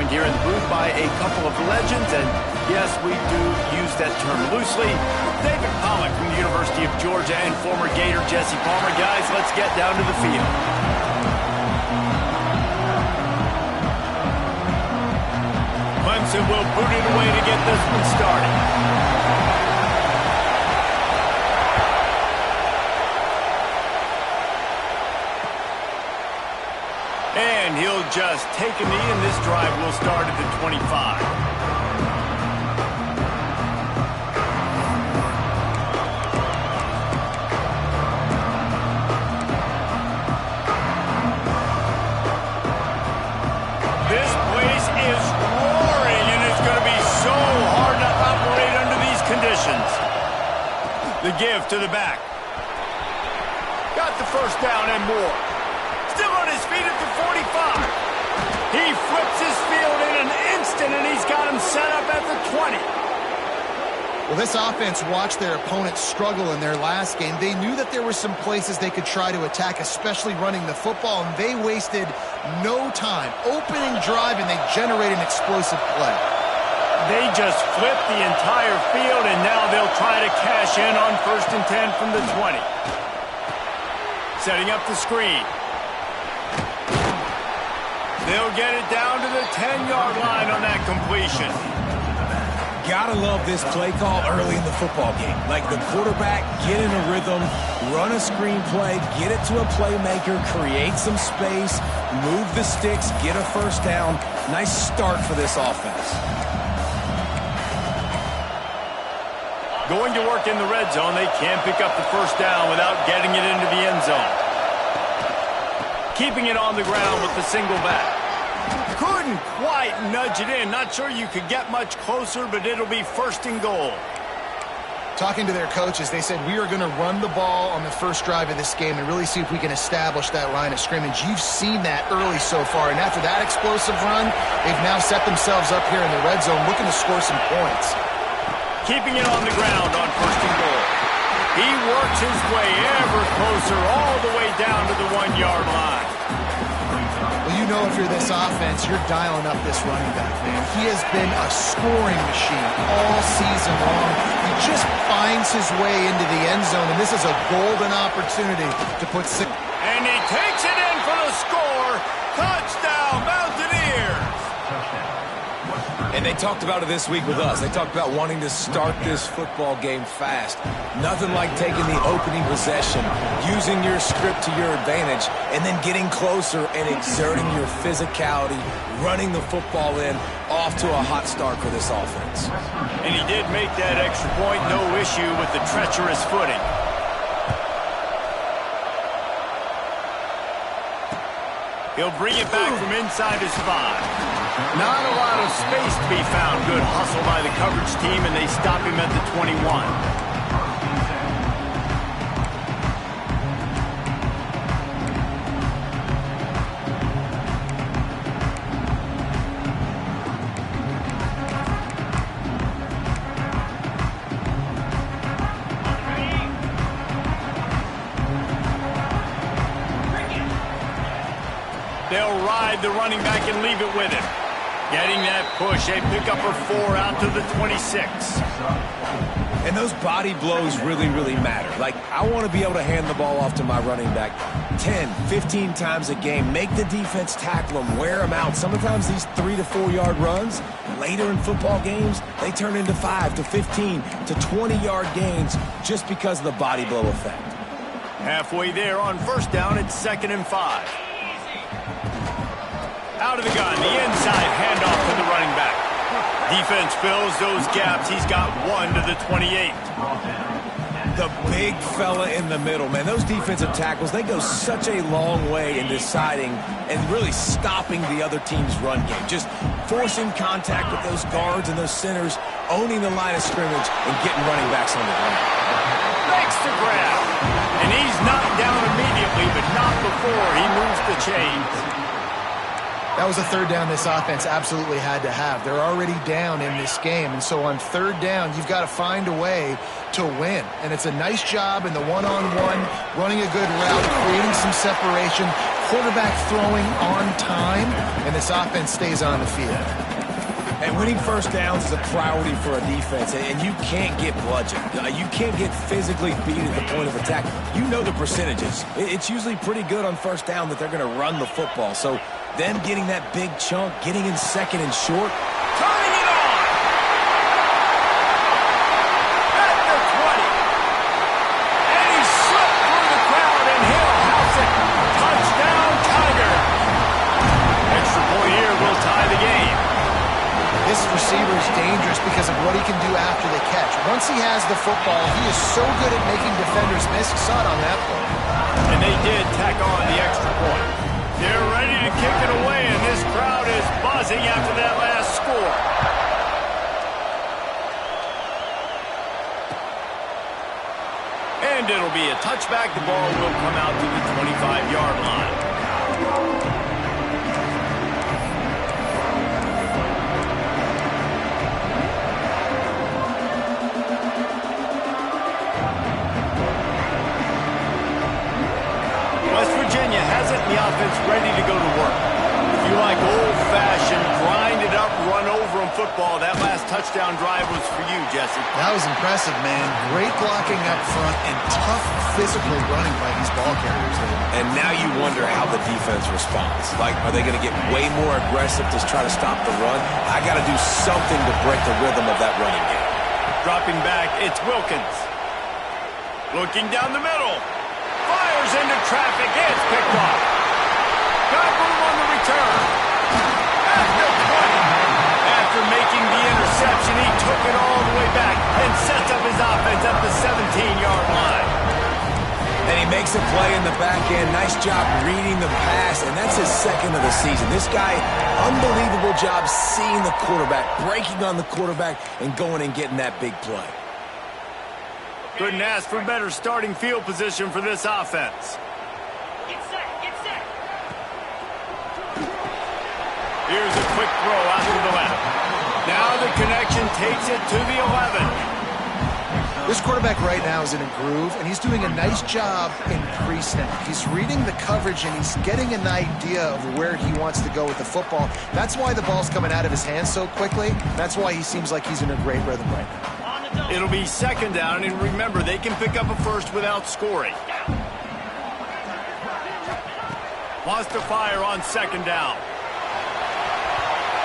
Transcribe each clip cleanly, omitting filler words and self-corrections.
joined here in the booth by a couple of legends, and yes, we do use that term loosely. David Pollock from the University of Georgia and former Gator Jesse Palmer. Guys, let's get down to the field. Clemson will boot it away to get this one started. And he'll just take a knee, and this drive will start at the 25. This place is roaring, and it's going to be so hard to operate under these conditions. The give to the back. Got the first down and more. Still on his feet at the 45. He flips his field in an instant, and he's got him set up at the 20. Well, this offense watched their opponents struggle in their last game. They knew that there were some places they could try to attack, especially running the football, and they wasted no time. Opening drive, and they generate an explosive play. They just flipped the entire field, and now they'll try to cash in on 1st and 10 from the 20. Setting up the screen. They'll get it down to the 10-yard line on that completion. Gotta love this play call early in the football game. Like the quarterback, get in a rhythm, run a screen play, get it to a playmaker, create some space, move the sticks, get a first down. Nice start for this offense. Going to work in the red zone. They can't pick up the first down without getting it into the end zone. Keeping it on the ground with the single back. Couldn't quite nudge it in. Not sure you could get much closer, but it'll be 1st and goal. Talking to their coaches, they said, we are going to run the ball on the first drive of this game and really see if we can establish that line of scrimmage. You've seen that early so far, and after that explosive run, they've now set themselves up here in the red zone looking to score some points. Keeping it on the ground on 1st and goal. He works his way ever closer all the way down to the 1-yard line. Well, you know if you're this offense, you're dialing up this running back, man. He has been a scoring machine all season long. He just finds his way into the end zone, and this is a golden opportunity to put six. And he takes it in for the score. Touchdown, Mountaineers. And they talked about it this week with us. They talked about wanting to start this football game fast. Nothing like taking the opening possession, using your script to your advantage, and then getting closer and exerting your physicality, running the football in, off to a hot start for this offense. And he did make that extra point, no issue with the treacherous footing. He'll bring it back from inside his 5. Not a lot of space to be found. Good hustle by the coverage team, and they stop him at the 21. They'll ride the running back and leave it with him. Getting that push, a pickup of 4 out to the 26. And those body blows really, really matter. Like, I want to be able to hand the ball off to my running back 10, 15 times a game. Make the defense tackle them, wear them out. Sometimes these 3 to 4 yard runs, later in football games, they turn into 5 to 15 to 20-yard gains just because of the body blow effect. Halfway there on 1st down, it's 2nd and 5. Out of the gun, the inside handoff to the running back. Defense fills those gaps. He's got 1 to the 28. The big fella in the middle, man. Those defensive tackles, they go such a long way in deciding and really stopping the other team's run game. Just forcing contact with those guards and those centers, owning the line of scrimmage, and getting running backs on the ground. Makes the grab. And he's knocked down immediately, but not before he moves the chains. That was a third down this offense absolutely had to have. They're already down in this game, and so on third down, you've got to find a way to win. And it's a nice job in the one-on-one, running a good route, creating some separation, quarterback throwing on time, and this offense stays on the field. And winning first downs is a priority for a defense, and you can't get bludgeoned. You can't get physically beat at the point of attack. You know the percentages. It's usually pretty good on first down that they're going to run the football. So them getting that big chunk, getting in second and short. Turning it on! At the 20. And he slipped through the crowd, and he'll house it. Touchdown, Tiger. Extra point here will tie the game. This receiver is dangerous because of what he can do after the catch. Once he has the football, he is so good at making defenders miss. You saw it on that play. And they did tack on the extra point. They're ready to kick it away, and this crowd is buzzing after that last score. And it'll be a touchback. The ball will come out to the 25-yard line. Has it, and the offense ready to go to work. If you like old-fashioned, grind-it-up, run-over-'em football, that last touchdown drive was for you, Jesse. That was impressive, man. Great blocking up front and tough physical running by these ball carriers there. And now you wonder how the defense responds. Like, are they going to get way more aggressive to try to stop the run? I got to do something to break the rhythm of that running game. Dropping back, it's Wilkins. Looking down the middle. Fires into traffic. It's picked off. Got room on the return. At the 20. After making the interception, he took it all the way back and sets up his offense at the 17-yard line. And he makes a play in the back end. Nice job reading the pass, and that's his second of the season. This guy, unbelievable job seeing the quarterback, breaking on the quarterback, and going and getting that big play. Couldn't ask for better starting field position for this offense. Get set, get set. Here's a quick throw out to the left. Now the connection takes it to the 11. This quarterback right now is in a groove, and he's doing a nice job in pre-snap. He's reading the coverage, and he's getting an idea of where he wants to go with the football. That's why the ball's coming out of his hands so quickly. That's why he seems like he's in a great rhythm right now. It'll be second down, and remember, they can pick up a first without scoring. Wants to fire on second down.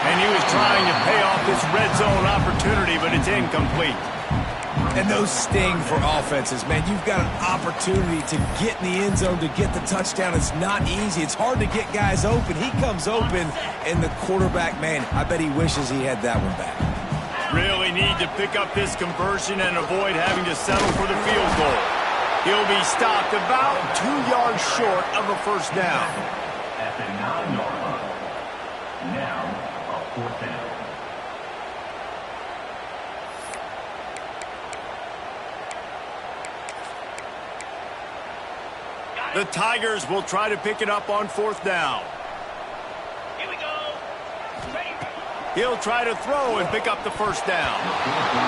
And he was trying to pay off this red zone opportunity, but it's incomplete. And those sting for offenses, man. You've got an opportunity to get in the end zone, to get the touchdown. It's not easy. It's hard to get guys open. He comes open, and the quarterback, man, I bet he wishes he had that one back. Really need to pick up this conversion and avoid having to settle for the field goal. He'll be stopped about 2 yards short of a first down. At the 9-yard line. Now, a fourth down. The Tigers will try to pick it up on fourth down. Here we go. Ready. He'll try to throw and pick up the first down.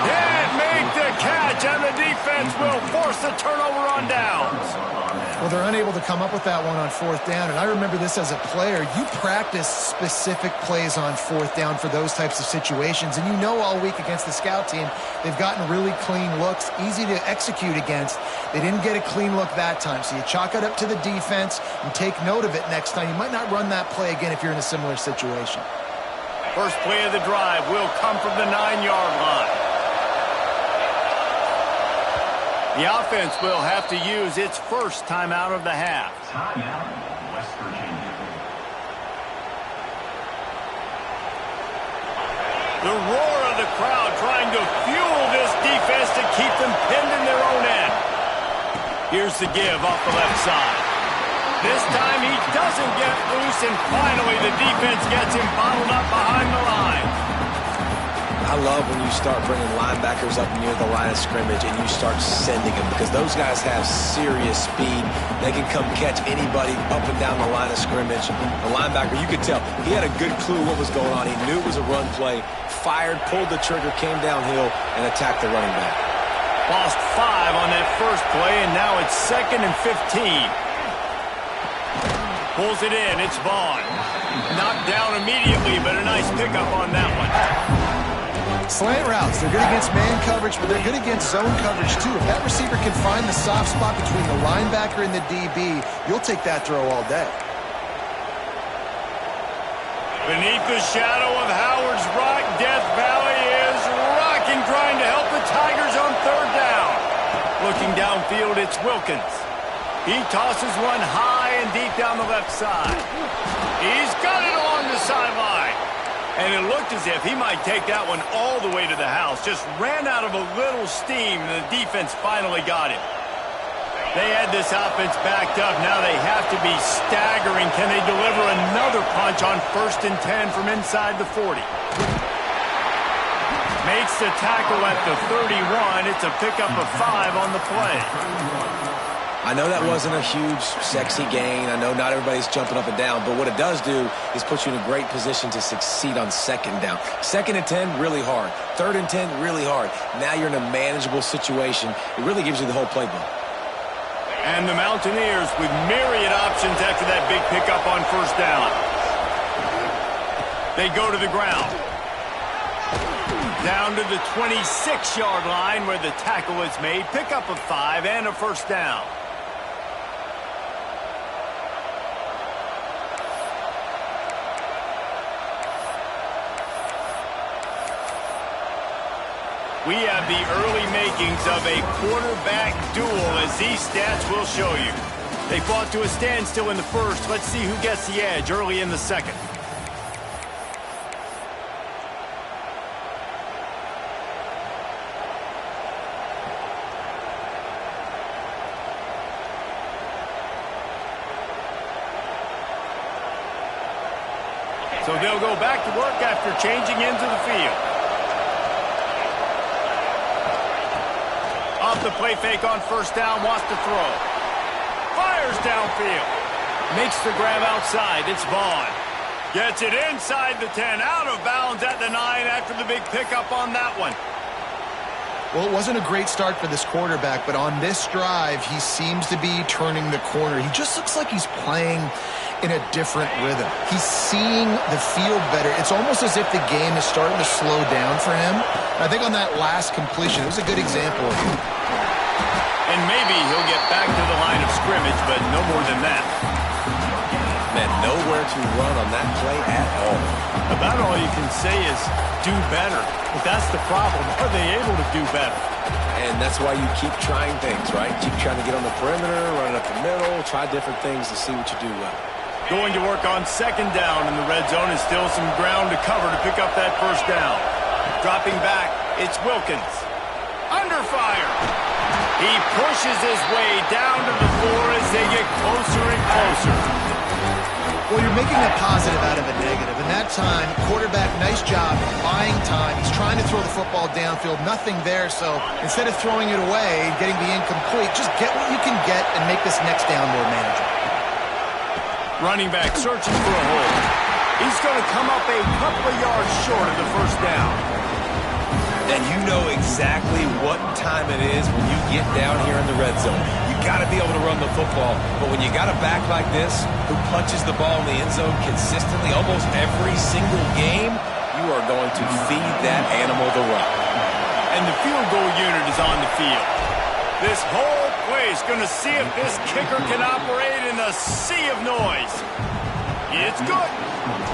Can't make the catch, and the defense will force the turnover on downs. Well, they're unable to come up with that one on fourth down, and I remember this as a player. You practice specific plays on fourth down for those types of situations, and you know all week against the scout team, they've gotten really clean looks, easy to execute against. They didn't get a clean look that time, so you chalk it up to the defense and take note of it next time. You might not run that play again if you're in a similar situation. First play of the drive will come from the 9-yard line. The offense will have to use its first timeout of the half. Timeout, West Virginia. The roar of the crowd trying to fuel this defense to keep them pinned in their own end. Here's the give off the left side. This time he doesn't get loose, and finally the defense gets him bottled up behind the line. I love love when you start bringing linebackers up near the line of scrimmage and you start sending them, because those guys have serious speed. They can come catch anybody up and down the line of scrimmage. The linebacker, you could tell, he had a good clue what was going on. He knew it was a run play, fired, pulled the trigger, came downhill, and attacked the running back. Lost 5 on that first play, and now it's 2nd and 15. Pulls it in, it's Vaughn. Knocked down immediately, but a nice pickup on that one. Slant routes, they're good against man coverage, but they're good against zone coverage too. If that receiver can find the soft spot between the linebacker and the DB, you'll take that throw all day. Beneath the shadow of Howard's Rock, Death Valley is rocking, trying to help the Tigers on 3rd down. Looking downfield, it's Wilkins. He tosses one high and deep down the left side. He's got it along the sideline. And it looked as if he might take that one all the way to the house. Just ran out of a little steam, and the defense finally got him. They had this offense backed up. Now they have to be staggering. Can they deliver another punch on 1st and 10 from inside the 40? Makes the tackle at the 31. It's a pickup of 5 on the play. I know that wasn't a huge, sexy gain. I know not everybody's jumping up and down, but what it does do is put you in a great position to succeed on 2nd down. 2nd and 10, really hard. 3rd and 10, really hard. Now you're in a manageable situation. It really gives you the whole playbook. And the Mountaineers with myriad options after that big pickup on 1st down. They go to the ground. Down to the 26-yard line where the tackle is made. Pickup of 5 and a 1st down. We have the early makings of a quarterback duel, as these stats will show you. They fought to a standstill in the 1st. Let's see who gets the edge early in the 2nd. So they'll go back to work after changing into the field. Off the play fake on 1st down, wants to throw. Fires downfield. Makes the grab outside. It's Vaughn. Gets it inside the 10. Out of bounds at the 9 after the big pickup on that one. Well, it wasn't a great start for this quarterback, but on this drive, he seems to be turning the corner. He just looks like he's playing in a different rhythm. He's seeing the field better. It's almost as if the game is starting to slow down for him. I think on that last completion, it was a good example of it. And maybe he'll get back to the line of scrimmage, but no more than that. Man, nowhere to run on that play at all. About all you can say is do better. But that's the problem. Are they able to do better? And that's why you keep trying things, right? Keep trying to get on the perimeter, run it up the middle, try different things to see what you do well. Going to work on 2nd down in the red zone, and still some ground to cover to pick up that 1st down. Dropping back, it's Wilkins. Under fire. He pushes his way down to the floor as they get closer and closer. Well, you're making a positive out of a negative. And that time, quarterback, nice job buying time. He's trying to throw the football downfield. Nothing there, so instead of throwing it away and getting the incomplete, just get what you can get and make this next down more manageable. Running back searching for a hole. He's going to come up a couple of yards short of the 1st down. And you know exactly what time it is when you get down here in the red zone. You got to be able to run the football. But when you got a back like this who punches the ball in the end zone consistently almost every single game, you are going to feed that animal the rock. And the field goal unit is on the field. This whole place going to see if this kicker can operate in the sea of noise. It's good.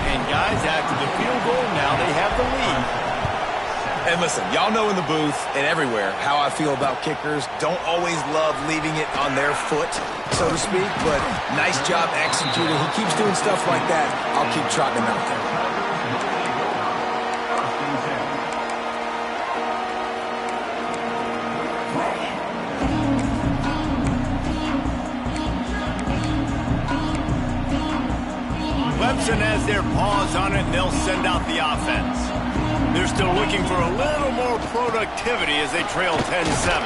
And guys, after the field goal, now they have the lead. And listen, y'all know in the booth and everywhere how I feel about kickers. Don't always love leaving it on their foot, so to speak, but nice job executing. He keeps doing stuff like that. I'll keep trotting him out there. Clemson has their paws on it, and they'll send out the offense. They're still looking for a little more productivity as they trail 10-7.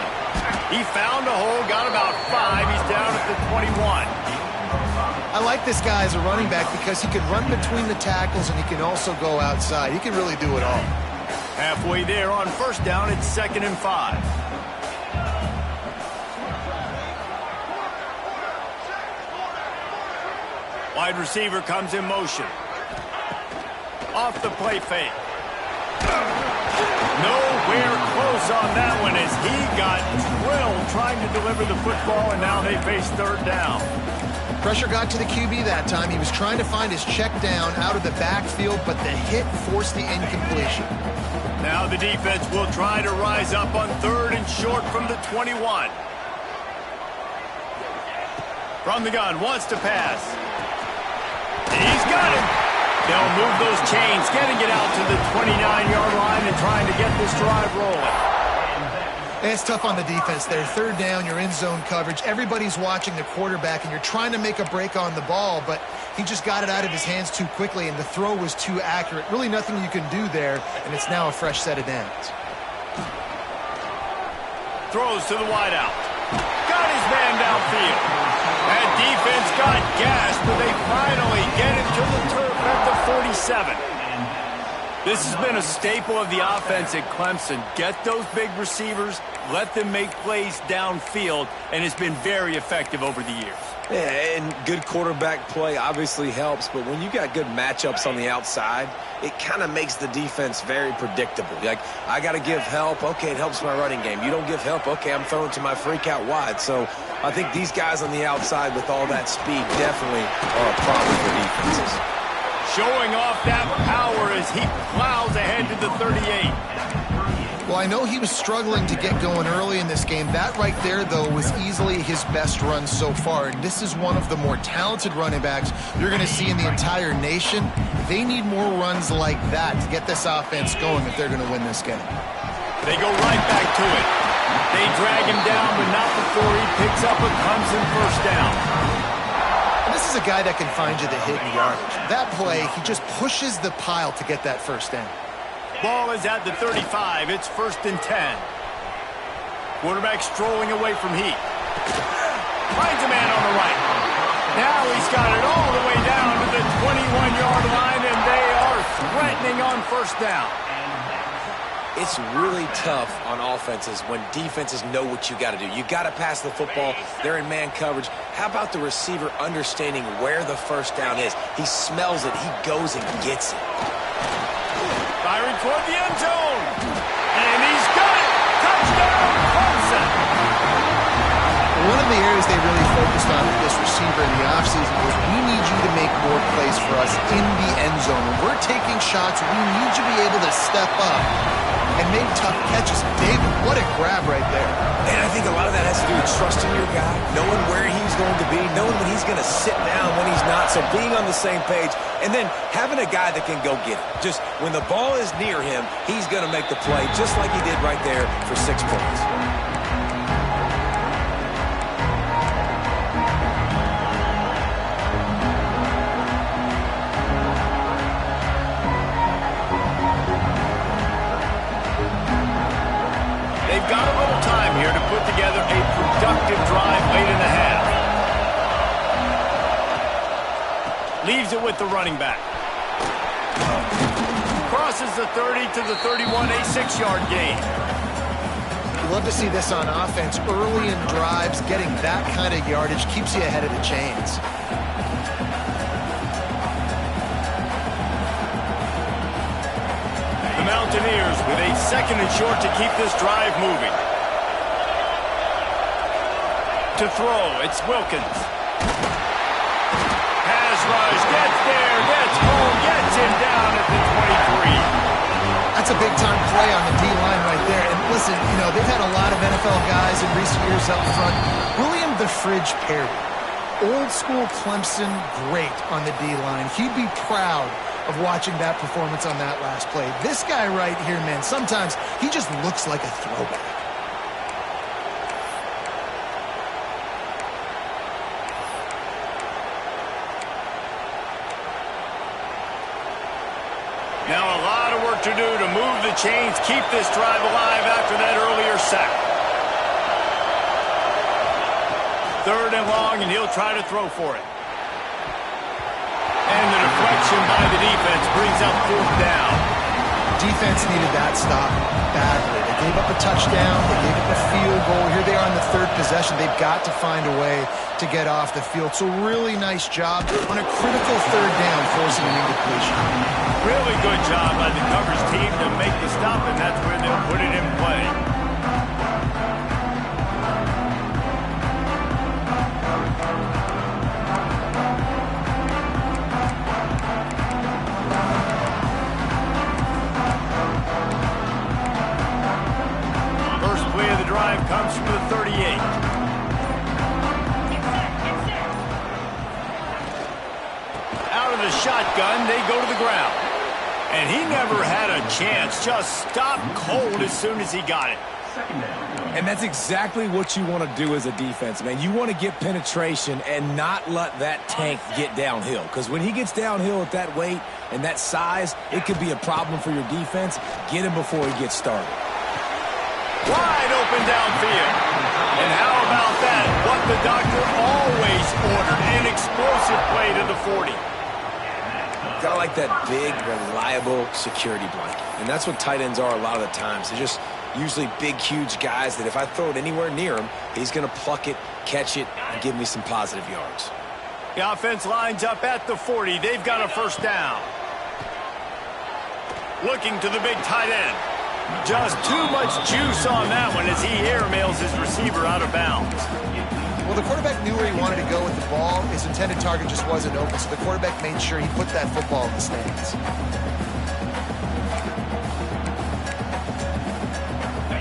He found a hole, got about 5. He's down at the 21. I like this guy as a running back because he can run between the tackles and he can also go outside. He can really do it all. Halfway there on first down, it's 2nd and 5. Wide receiver comes in motion. Off the play fake. Nowhere close on that one as he got drilled trying to deliver the football, and now they face 3rd down. Pressure got to the QB that time. He was trying to find his check down out of the backfield, but the hit forced the incompletion. Now the defense will try to rise up on 3rd and short from the 21. From the gun, wants to pass. He's got it. They'll move those chains, getting it out to the 29-yard line and trying to get this drive rolling. It's tough on the defense there. 3rd down, you're in zone coverage. Everybody's watching the quarterback, and you're trying to make a break on the ball, but he just got it out of his hands too quickly, and the throw was too accurate. Really nothing you can do there, and it's now a fresh set of downs. Throws to the wideout. Got his man downfield. That defense got gassed, but they finally get it to the turf at the 47. This has been a staple of the offense at Clemson. Get those big receivers, let them make plays downfield, and it's been very effective over the years. Yeah, and good quarterback play obviously helps, but when you got good matchups on the outside, it kind of makes the defense very predictable. Like, I got to give help. Okay, it helps my running game. You don't give help. Okay, I'm throwing to my freak out wide. So I think these guys on the outside with all that speed definitely are a problem for defenses. Showing off that power as he plows ahead to the 38. Well, I know he was struggling to get going early in this game. That right there, though, was easily his best run so far. And this is one of the more talented running backs you're going to see in the entire nation. They need more runs like that to get this offense going if they're going to win this game. They go right back to it. They drag him down, but not before he picks up a Clemson 1st down. And this is a guy that can find you the hidden yardage. That play, he just pushes the pile to get that 1st down. Ball is at the 35. It's 1st and 10. Quarterback strolling away from heat. Finds a man on the right. Now he's got it all the way down to the 21-yard line, and they are threatening on 1st down. It's really tough on offenses when defenses know what you got to do. You got to pass the football. They're in man coverage. How about the receiver understanding where the 1st down is? He smells it. He goes and gets it. Firing toward the end zone. And he's got it. Touchdown, Clemson. One of the areas they really focused on with this receiver in the offseason was we need you to make more plays for us in the end zone. When we're taking shots, we need you to be able to step up and make tough catches. David, what a grab right there. And I think a lot of that has to do with trusting your guy, knowing where he's going to be, knowing when he's going to sit down, when he's not. So being on the same page, and then having a guy that can go get it. Just when the ball is near him, he's going to make the play, just like he did right there for 6 points. They've got a little time here to put together a productive drive late in the half. Leaves it with the running back. Crosses the 30 to the 31, a 6-yard gain. You love to see this on offense. Early in drives, getting that kind of yardage keeps you ahead of the chains. The Mountaineers with a 2nd and short to keep this drive moving. To throw, it's Wilkins. Pass rush, gets there, gets home, gets him down at the 23. That's a big-time play on the D-line right there. And listen, you know, they've had a lot of NFL guys in recent years up front. William the Fridge Perry, old-school Clemson great on the D-line. He'd be proud of watching that performance on that last play. This guy right here, man, sometimes he just looks like a throwback. Now a lot of work work to do to move the chains, keep this drive alive after that earlier sack. 3rd and long, and he'll try to throw for it. And the deflection by the defense brings up 4th down. Defense needed that stop badly. They gave up a touchdown. They gave up a field goal. Here they are on the 3rd possession. They've got to find a way to get off the field. So really nice job on a critical 3rd down, forcing an incompletion. Really good job by the coverage team to make the stop, and that's where they'll put it in play. Comes from the 38. Out of the shotgun, they go to the ground. And he never had a chance. Just stopped cold as soon as he got it. And that's exactly what you want to do as a defense, man. You want to get penetration and not let that tank get downhill. Because when he gets downhill at that weight and that size, it could be a problem for your defense. Get him before he gets started. Wide open downfield. And how about that? What the doctor always ordered. An explosive play to the 40. Got like that big, reliable security blanket. And that's what tight ends are a lot of the times. They're just usually big, huge guys that if I throw it anywhere near him, he's going to pluck it, catch it, and give me some positive yards. The offense lines up at the 40. They've got a 1st down. Looking to the big tight end. Just too much juice on that one as he airmails his receiver out of bounds. Well, the quarterback knew where he wanted to go with the ball. His intended target just wasn't open, so the quarterback made sure he put that football in the stands.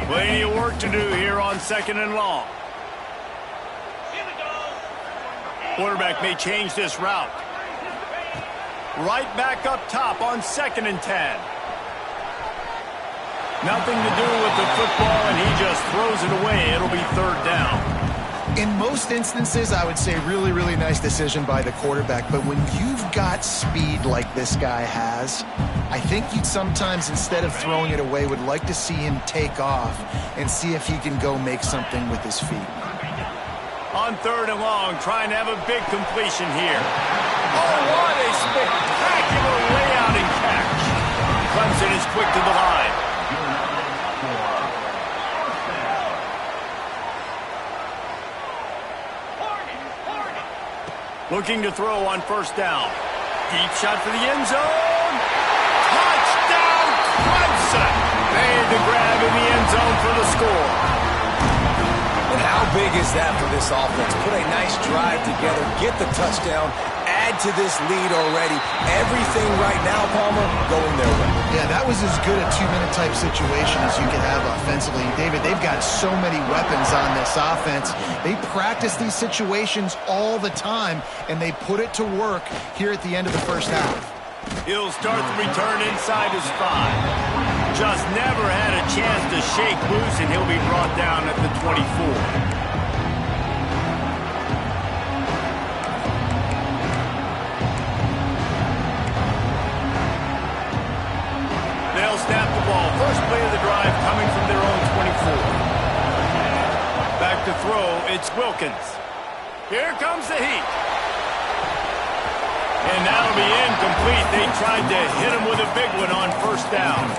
Plenty of work to do here on 2nd and long. Quarterback may change this route. Right back up top on 2nd and 10. Nothing to do with the football, and he just throws it away. It'll be 3rd down. In most instances, I would say really, really nice decision by the quarterback. But when you've got speed like this guy has, I think you'd sometimes, instead of throwing it away, would like to see him take off and see if he can go make something with his feet. On 3rd and long, trying to have a big completion here. Oh, what a spectacular layout and catch. Clemson is quick to the line. Looking to throw on 1st down. Deep shot for the end zone. Touchdown, Clemson. Made the grab in the end zone for the score. And how big is that for this offense? Put a nice drive together, get the touchdown, add to this lead already. Everything right now, Palmer, going their way. Yeah, that was as good a 2-minute type situation as you could have offensively. David, they've got so many weapons on this offense. They practice these situations all the time, and they put it to work here at the end of the 1st half. He'll start the return inside his 5. Just never had a chance to shake loose, and he'll be brought down at the 24. Snap the ball. First play of the drive coming from their own 24. Back to throw. It's Wilkins. Here comes the heat. And that'll be incomplete. They tried to hit him with a big one on 1st down.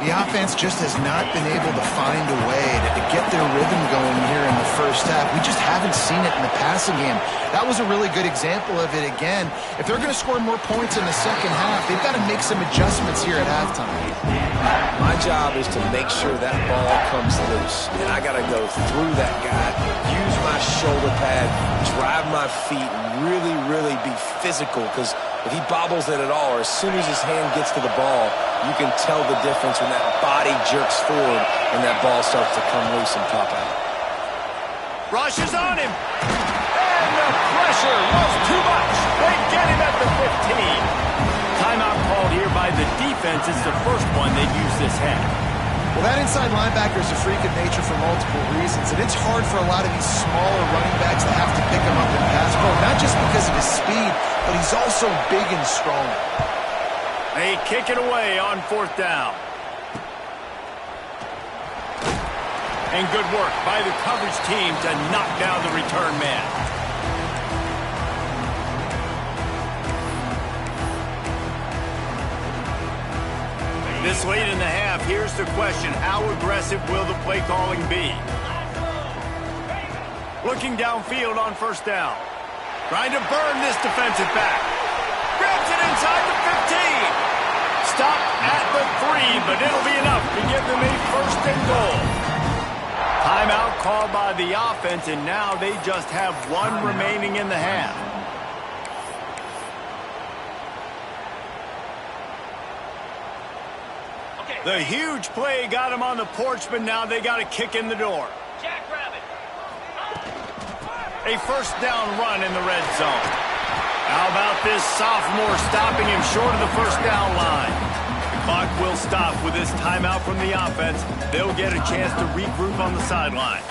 The offense just has not been able to find a way to get their rhythm going here in the 1st half. We just haven't seen it in the passing game. That was a really good example of it again. If they're going to score more points in the 2nd half, they've got to make some adjustments here at halftime. My job is to make sure that ball comes loose. And I got to go through that guy, use my shoulder pad, drive my feet, and really, really be physical. Because if he bobbles it at all, or as soon as his hand gets to the ball, you can tell the difference when that body jerks forward and that ball starts to come loose and pop out. Rush is on him. And the pressure was too much. They get him at the 15. Timeout called here by the defense. It's the first one they've used this half. Well, that inside linebacker is a freak of nature for multiple reasons, and it's hard for a lot of these smaller running backs to have to pick him up in pass pro, not just because of his speed, but he's also big and strong. They kick it away on 4th down. And good work by the coverage team to knock down the return man. This late in the half, here's the question. How aggressive will the play calling be? Looking downfield on 1st down. Trying to burn this defensive back. Grabs it inside the 15. Stop at the 3, but it'll be enough to give them a 1st and goal. Timeout called by the offense, and now they just have 1 remaining in the half. Okay. The huge play got them on the porch, but now they got a kick in the door. Jackrabbit. A 1st down run in the red zone. How about this sophomore stopping him short of the 1st down line? The clock will stop with this timeout from the offense. They'll get a chance to regroup on the sideline.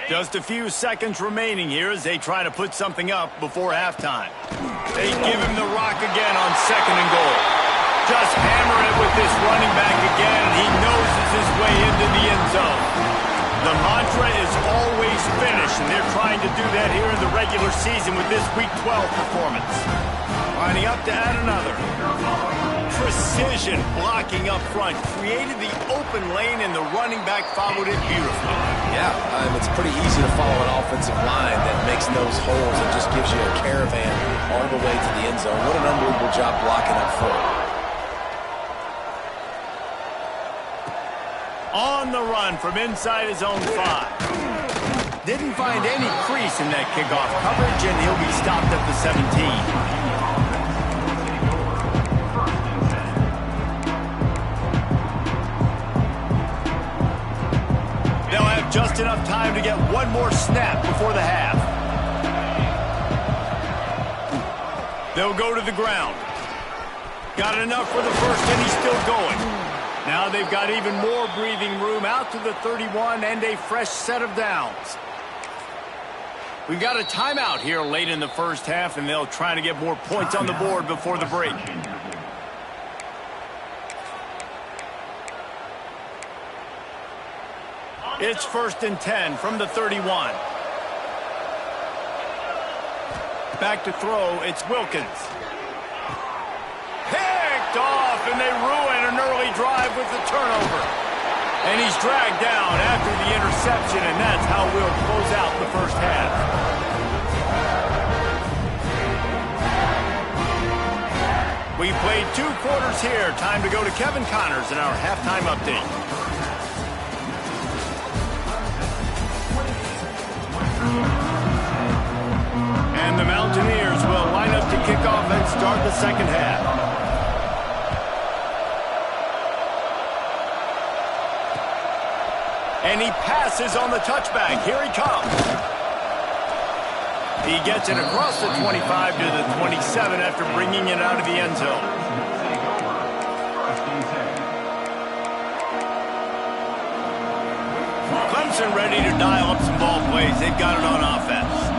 Just a few seconds remaining here as they try to put something up before halftime. They give him the rock again on 2nd and goal. Just hammer it with this running back again, and he noses his way into the end zone. The mantra is always finish, and they're trying to do that here in the regular season with this Week 12 performance. Lining up to add another. Precision blocking up front, created the open lane, and the running back followed it beautifully. Yeah, it's pretty easy to follow an offensive line that makes those holes and just gives you a caravan all the way to the end zone. What an unbelievable job blocking up front. On the run from inside his own 5. Didn't find any crease in that kickoff coverage, and he'll be stopped at the 17. Just enough time to get 1 more snap before the half. They'll go to the ground. Got enough for the 1st, and he's still going. Now they've got even more breathing room out to the 31 and a fresh set of downs. We've got a timeout here late in the 1st half, and they'll try to get more points on the board before the break. It's 1st and 10 from the 31. Back to throw, it's Wilkins. Picked off, and they ruin an early drive with the turnover. And he's dragged down after the interception, and that's how we'll close out the 1st half. We played 2 quarters here. Time to go to Kevin Connors in our halftime update. And the Mountaineers will line up to kick off and start the 2nd half. And he passes on the touchback. Here he comes. He gets it across the 25 to the 27 after bringing it out of the end zone. Clemson ready to dial up some ball plays. They've got it on offense.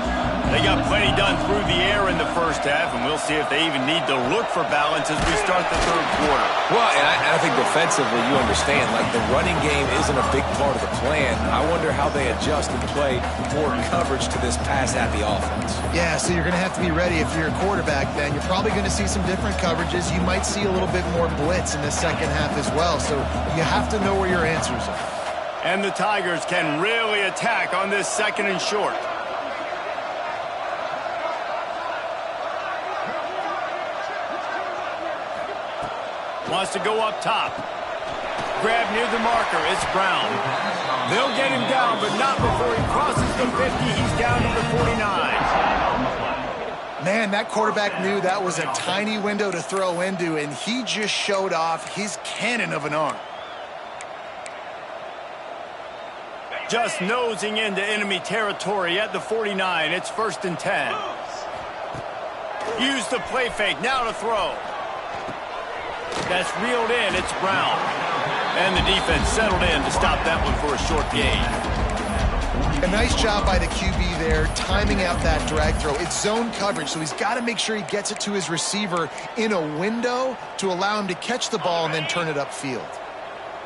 They got plenty done through the air in the 1st half, and we'll see if they even need to look for balance as we start the 3rd quarter. Well, and I think defensively, you understand, like the running game isn't a big part of the plan. I wonder how they adjust and play more coverage to this pass-happy offense. Yeah, so you're going to have to be ready if you're a quarterback then. You're probably going to see some different coverages. You might see a little bit more blitz in the 2nd half as well, so you have to know where your answers are. And the Tigers can really attack on this 2nd and short. Wants to go up top. Grab near the marker. It's Brown. They'll get him down, but not before he crosses the 50. He's down to the 49. Man, that quarterback knew that was a tiny window to throw into, and he just showed off his cannon of an arm. Just nosing into enemy territory at the 49. It's 1st and 10. Use the play fake. Now to throw. That's reeled in. It's Brown. And the defense settled in to stop that one for a short gain. A nice job by the QB there, timing out that drag throw. It's zone coverage, so he's got to make sure he gets it to his receiver in a window to allow him to catch the ball and then turn it upfield.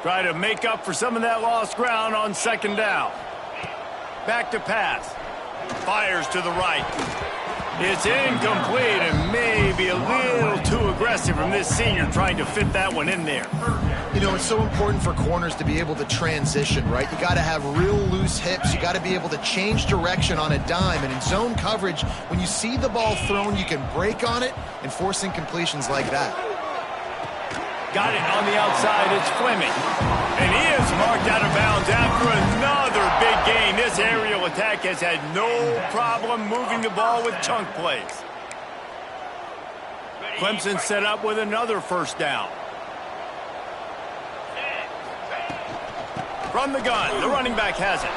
Try to make up for some of that lost ground on second down. Back to pass. Fires to the right. It's incomplete and maybe a little too aggressive from this senior trying to fit that one in there. You know, it's so important for corners to be able to transition, right? You got to have real loose hips. You got to be able to change direction on a dime. And in zone coverage, when you see the ball thrown, you can break on it and force incompletions like that. Got it on the outside. It's Fleming. And he is marked out of bounds after another big gain. This aerial attack has had no problem moving the ball with chunk plays. Clemson set up with another first down. From the gun, the running back has it.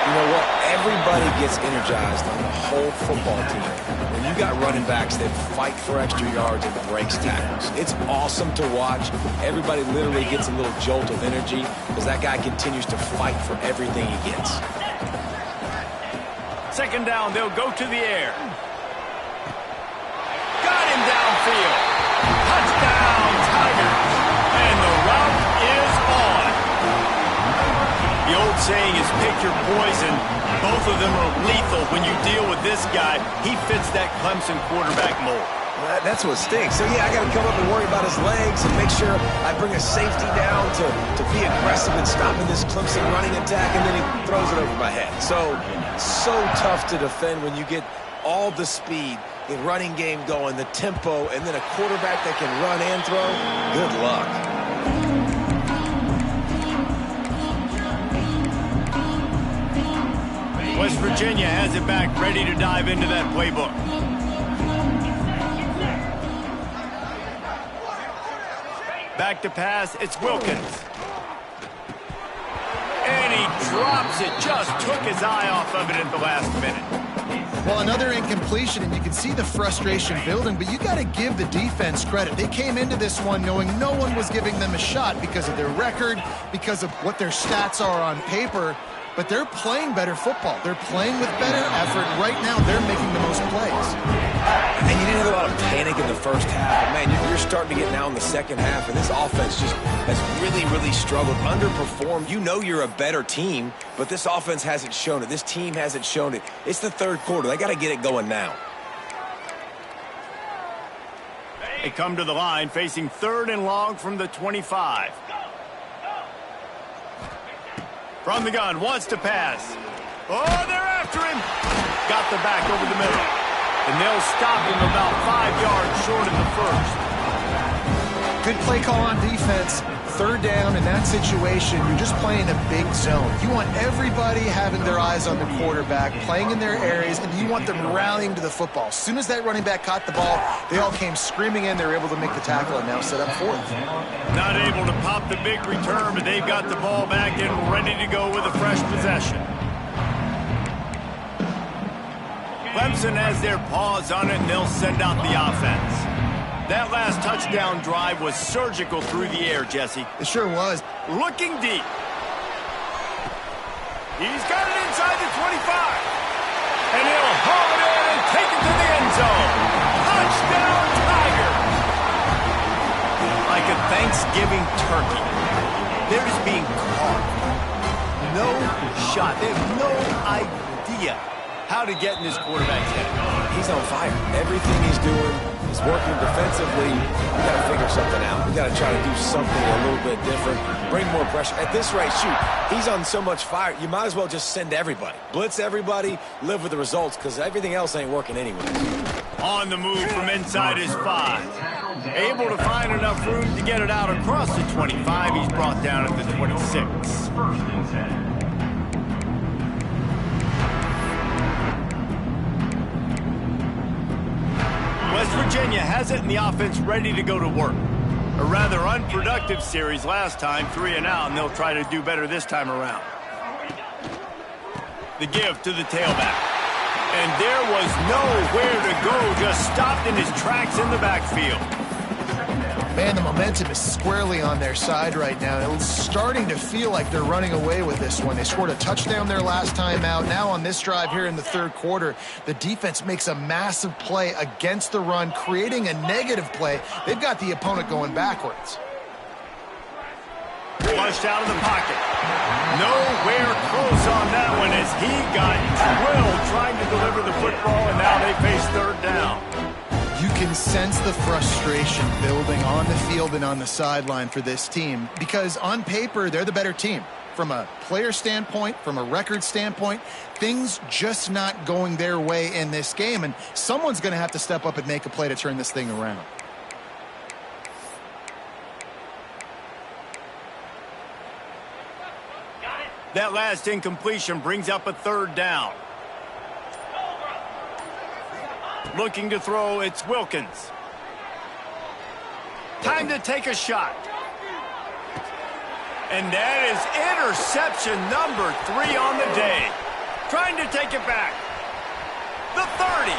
You know what? Everybody gets energized on the whole football team when you got running backs that fight for extra yards and breaks tackles. It's awesome to watch. Everybody literally gets a little jolt of energy as that guy continues to fight for everything he gets. Second down, they'll go to the air. Got him downfield. Touchdown, Tigers. And the route is on. The old saying is pick your poison. Both of them are lethal when you deal with this guy. He fits that Clemson quarterback mold. That's what stinks. So, yeah, I got to come up and worry about his legs and make sure I bring a safety down to be aggressive in stopping this Clemson running attack, and then he throws it over my head. So tough to defend when you get all the speed, the running game going, the tempo, and then a quarterback that can run and throw. Good luck. West Virginia has it back, ready to dive into that playbook. Back to pass, it's Wilkins. And he drops it, just took his eye off of it at the last minute. Well, another incompletion, and you can see the frustration building, but you got to give the defense credit. They came into this one knowing no one was giving them a shot because of their record, because of what their stats are on paper, but they're playing better football. They're playing with better effort. Right now, they're making the most plays. And you didn't have a lot of panic in the first half. But man, you're starting to get now in the second half, and this offense just has really struggled, underperformed. You know you're a better team, but this offense hasn't shown it. This team hasn't shown it. It's the third quarter. They got to get it going now. They come to the line facing third and long from the 25. From the gun, wants to pass. Oh, they're after him. Got the back over the middle. And they'll stop him about 5 yards short in the first. Good play call on defense. Third down in that situation, you're just playing a big zone. You want everybody having their eyes on the quarterback, playing in their areas, and you want them rallying to the football. As soon as that running back caught the ball, they all came screaming in. They were able to make the tackle and now set up fourth. Not able to pop the big return, but they've got the ball back and ready to go with a fresh possession. Clemson has their paws on it, and they'll send out the offense. That last touchdown drive was surgical through the air, Jesse. It sure was. Looking deep. He's got it inside the 25. And he'll haul it in and take it to the end zone. Touchdown, Tigers. Like a Thanksgiving turkey, they're just being carved. No shot. They have no idea how to get in this quarterback's head. He's on fire. Everything he's doing is working defensively. We got to figure something out. We got to try to do something a little bit different. Bring more pressure. At this rate, shoot, he's on so much fire, you might as well just send everybody. Blitz everybody, live with the results, because everything else ain't working anyway. On the move from inside his 5. Able to find enough room to get it out across the 25. He's brought down at the 26. West Virginia has it, and the offense ready to go to work. A rather unproductive series last time, 3 and out, and they'll try to do better this time around. The give to the tailback. And there was nowhere to go, just stopped in his tracks in the backfield. Man, the momentum is squarely on their side right now. It's starting to feel like they're running away with this one. They scored a touchdown their last time out. Now on this drive here in the third quarter, the defense makes a massive play against the run, creating a negative play. They've got the opponent going backwards. Flushed out of the pocket. Nowhere close on that one as he got drilled trying to deliver the football, and now they face third down. You can sense the frustration building on the field and on the sideline for this team because on paper, they're the better team. From a player standpoint, from a record standpoint, things just not going their way in this game, and someone's going to have to step up and make a play to turn this thing around. That last incompletion brings up a third down. Looking to throw, it's Wilkins. Time to take a shot. And that is interception number 3 on the day. Trying to take it back. The 30.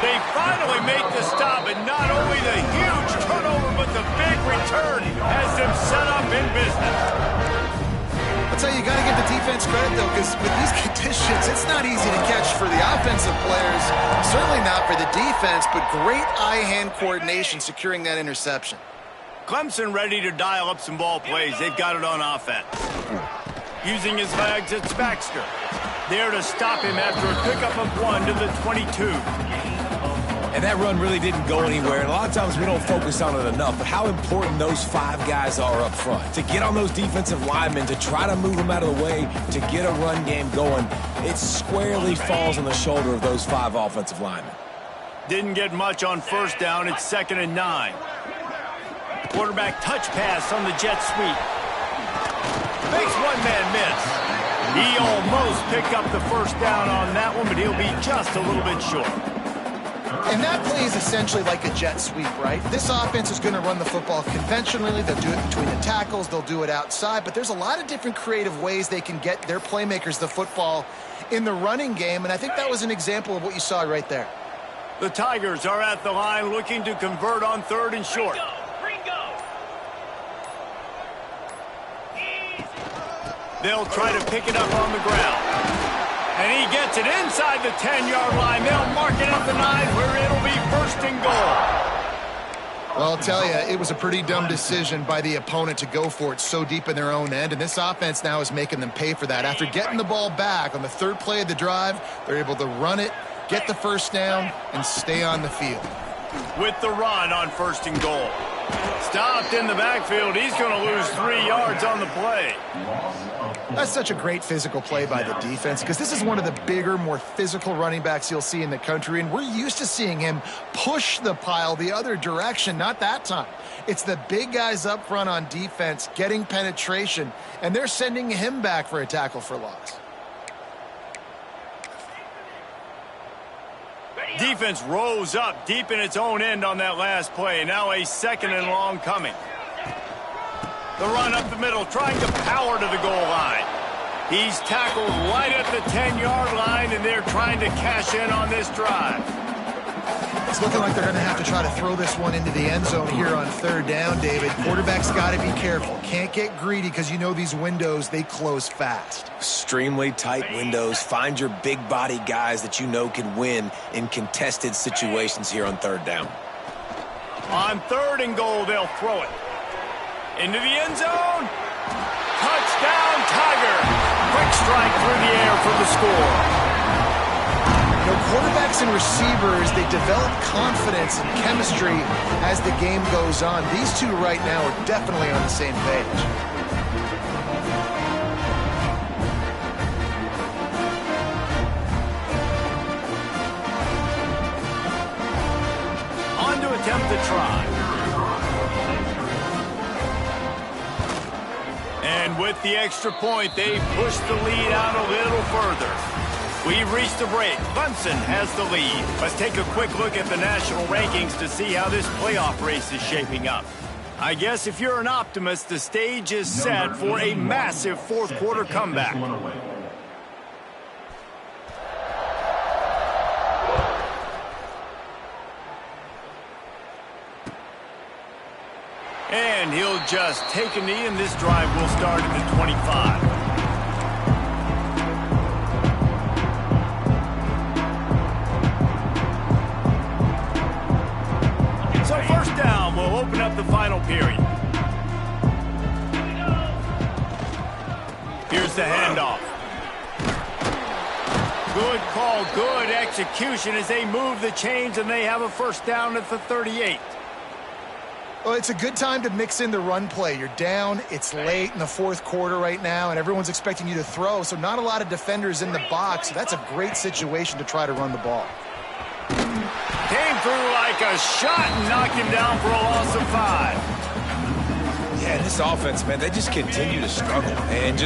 They finally make the stop, and not only the huge turnover, but the big return has them set up in business. I'll tell you, you got to give the defense credit, though, because with these conditions, it's not easy to catch for the offensive players. Certainly not for the defense, but great eye-hand coordination securing that interception. Clemson ready to dial up some ball plays. They've got it on offense. Using his legs, it's Baxter. There to stop him after a pickup of 1 to the 22. And that run really didn't go anywhere. And a lot of times we don't focus on it enough, but how important those 5 guys are up front. To get on those defensive linemen, to try to move them out of the way, to get a run game going, it squarely falls on the shoulder of those 5 offensive linemen. Didn't get much on first down. It's 2nd and 9. Quarterback touch pass on the jet sweep. Makes one-man miss. He almost picked up the first down on that one, but he'll be just a little bit short. And that play is essentially like a jet sweep, right? This offense is going to run the football conventionally. They'll do it between the tackles. They'll do it outside. But there's a lot of different creative ways they can get their playmakers the football in the running game. And I think that was an example of what you saw right there. The Tigers are at the line looking to convert on 3rd and short. They'll try to pick it up on the ground. And he gets it inside the 10-yard line. They'll mark it at the 9 where it'll be 1st and goal. Well, I'll tell you, it was a pretty dumb decision by the opponent to go for it so deep in their own end. And this offense now is making them pay for that. After getting the ball back on the 3rd play of the drive, they're able to run it, get the first down, and stay on the field. With the run on 1st and goal. Stopped in the backfield. He's going to lose 3 yards on the play. That's such a great physical play by the defense because this is one of the bigger, more physical running backs you'll see in the country, and we're used to seeing him push the pile the other direction. Not that time. It's the big guys up front on defense getting penetration, and they're sending him back for a tackle for loss. Defense rose up deep in its own end on that last play. Now a 2nd and long coming. The run up the middle, trying to power to the goal line. He's tackled right at the 10-yard line, and they're trying to cash in on this drive. It's looking like they're going to have to try to throw this one into the end zone here on 3rd down, David. Quarterback's got to be careful. Can't get greedy because you know these windows, they close fast. Extremely tight windows. Find your big body guys that you know can win in contested situations here on 3rd down. On 3rd and goal, they'll throw it. Into the end zone. Touchdown, Tiger. Quick strike through the air for the score. You know, quarterbacks and receivers, they develop confidence and chemistry as the game goes on. These two right now are definitely on the same page. On to attempt the try. And with the extra point, they push the lead out a little further. We've reached the break. Clemson has the lead. Let's take a quick look at the national rankings to see how this playoff race is shaping up. I guess if you're an optimist, the stage is set for a massive 4th quarter comeback. And he'll just take a knee, and this drive will start at the 25. So first down will open up the final period. Here's the handoff. Good call, good execution as they move the chains, and they have a first down at the 38. Well, it's a good time to mix in the run play. You're down, it's late in the fourth quarter right now, and everyone's expecting you to throw, so not a lot of defenders in the box. So that's a great situation to try to run the ball. Came through like a shot and knocked him down for a loss of 5. Yeah, this offense, man, they just continue to struggle. And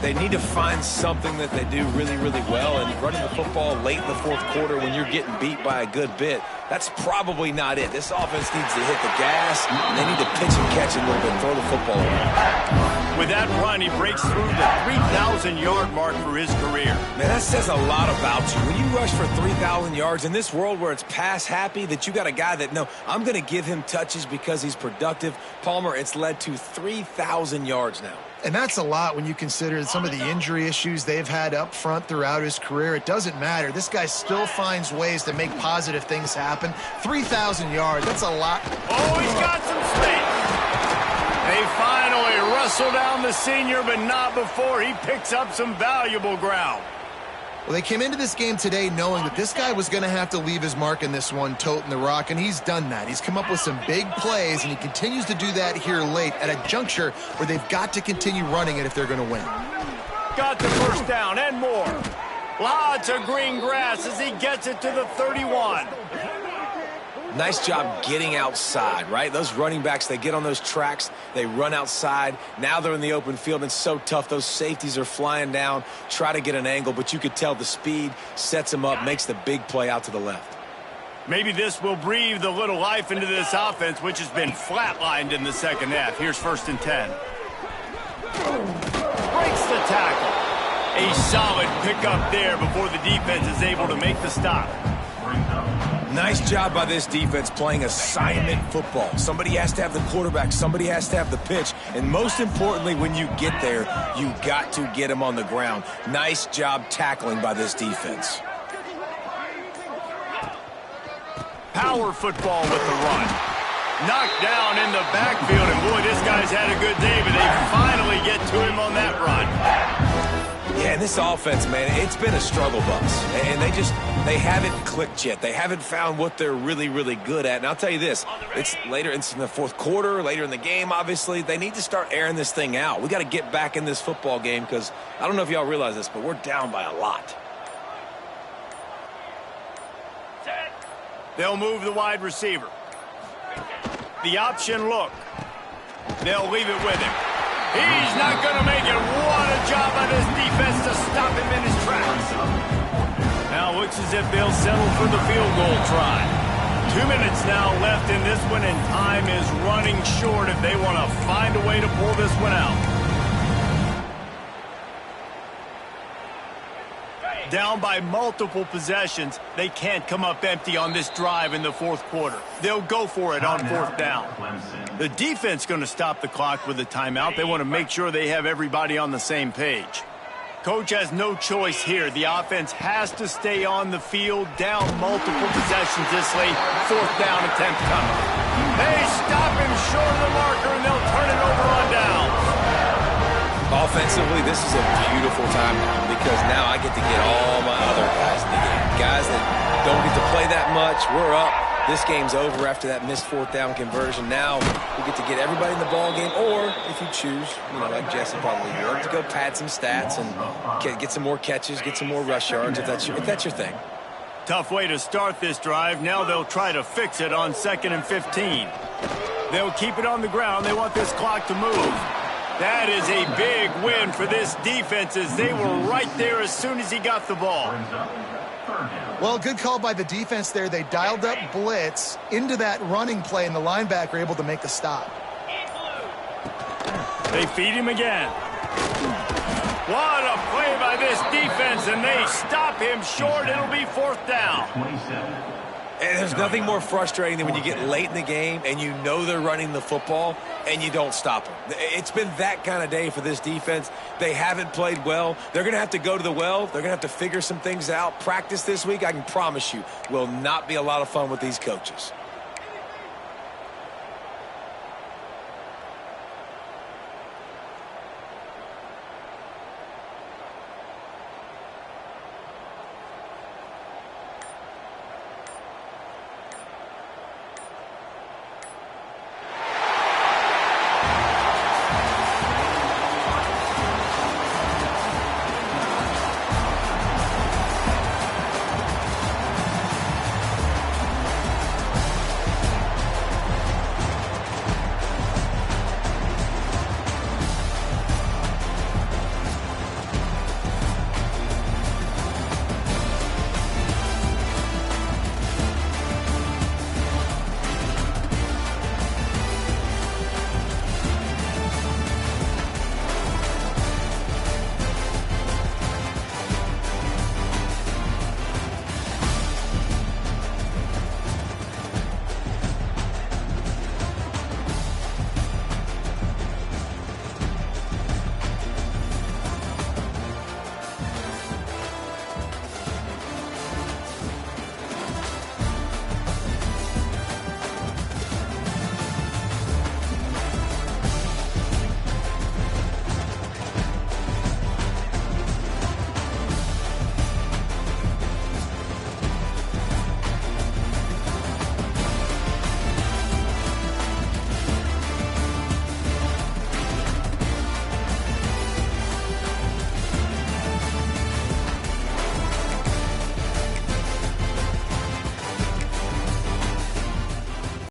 they need to find something that they do really, really well. And running the football late in the fourth quarter when you're getting beat by a good bit, that's probably not it. This offense needs to hit the gas, and they need to pitch and catch a little bit, throw the football around. With that run, he breaks through the 3,000-yard mark for his career. Man, that says a lot about you. When you rush for 3,000 yards in this world where it's pass-happy, that you got a guy that, no, I'm going to give him touches because he's productive. Palmer, it's led to 3,000 yards now. And that's a lot when you consider some of the injury issues they've had up front throughout his career. It doesn't matter. This guy still finds ways to make positive things happen. 3,000 yards, that's a lot. Oh, he's got some space. They finally wrestle down the senior, but not before he picks up some valuable ground. Well, they came into this game today knowing that this guy was going to have to leave his mark in this one, toting the rock, and he's done that. He's come up with some big plays, and he continues to do that here late at a juncture where they've got to continue running it if they're going to win. Got the first down and more. Lots of green grass as he gets it to the 31. Nice job getting outside, right? Those running backs, they get on those tracks, they run outside. Now they're in the open field, and it's so tough. Those safeties are flying down, try to get an angle, but you could tell the speed sets them up, makes the big play out to the left. Maybe this will breathe a little life into this offense, which has been flatlined in the second half. Here's 1st and 10. Breaks the tackle. A solid pickup there before the defense is able to make the stop. Nice job by this defense playing assignment football. Somebody has to have the quarterback. Somebody has to have the pitch. And most importantly, when you get there, you got to get him on the ground. Nice job tackling by this defense. Power football with the run. Knocked down in the backfield. And boy, this guy's had a good day, but they finally get to him on that run. Yeah, and this offense, man, it's been a struggle bus. And they haven't clicked yet. They haven't found what they're really, really good at. And I'll tell you this, it's in the fourth quarter, later in the game, obviously. They need to start airing this thing out. We got to get back in this football game because I don't know if y'all realize this, but we're down by a lot. They'll move the wide receiver. The option look. They'll leave it with him. He's not going to make it. What a job by this defense to stop him in his tracks. Now looks as if they'll settle for the field goal try. 2 minutes now left in this one, and time is running short if they want to find a way to pull this one out. Down by multiple possessions, they can't come up empty on this drive in the fourth quarter. They'll go for it on 4th down. The defense going to stop the clock with a timeout. They want to make sure they have everybody on the same page. Coach has no choice here. The offense has to stay on the field, down multiple possessions this late. 4th down attempt coming. They stop him short of the marker, and they'll turn it over on downs. Offensively, this is a beautiful time now because now I get to get all my other guys in the game. Guys that don't get to play that much, we're up. This game's over after that missed 4th down conversion. Now we get to get everybody in the ball game, or if you choose, like Jesse probably would, to go pad some stats and get some more catches, get some more rush yards if that's your thing. Tough way to start this drive. Now they'll try to fix it on 2nd and 15. They'll keep it on the ground. They want this clock to move. That is a big win for this defense as they were right there as soon as he got the ball. Well, good call by the defense there. They dialed up blitz into that running play, and the linebacker able to make the stop. They feed him again. What a play by this defense, and they stop him short. It'll be 4th down. And there's nothing more frustrating than when you get late in the game and you know they're running the football and you don't stop them. It's been that kind of day for this defense. They haven't played well. They're going to have to go to the well. They're going to have to figure some things out. Practice this week, I can promise you, will not be a lot of fun with these coaches.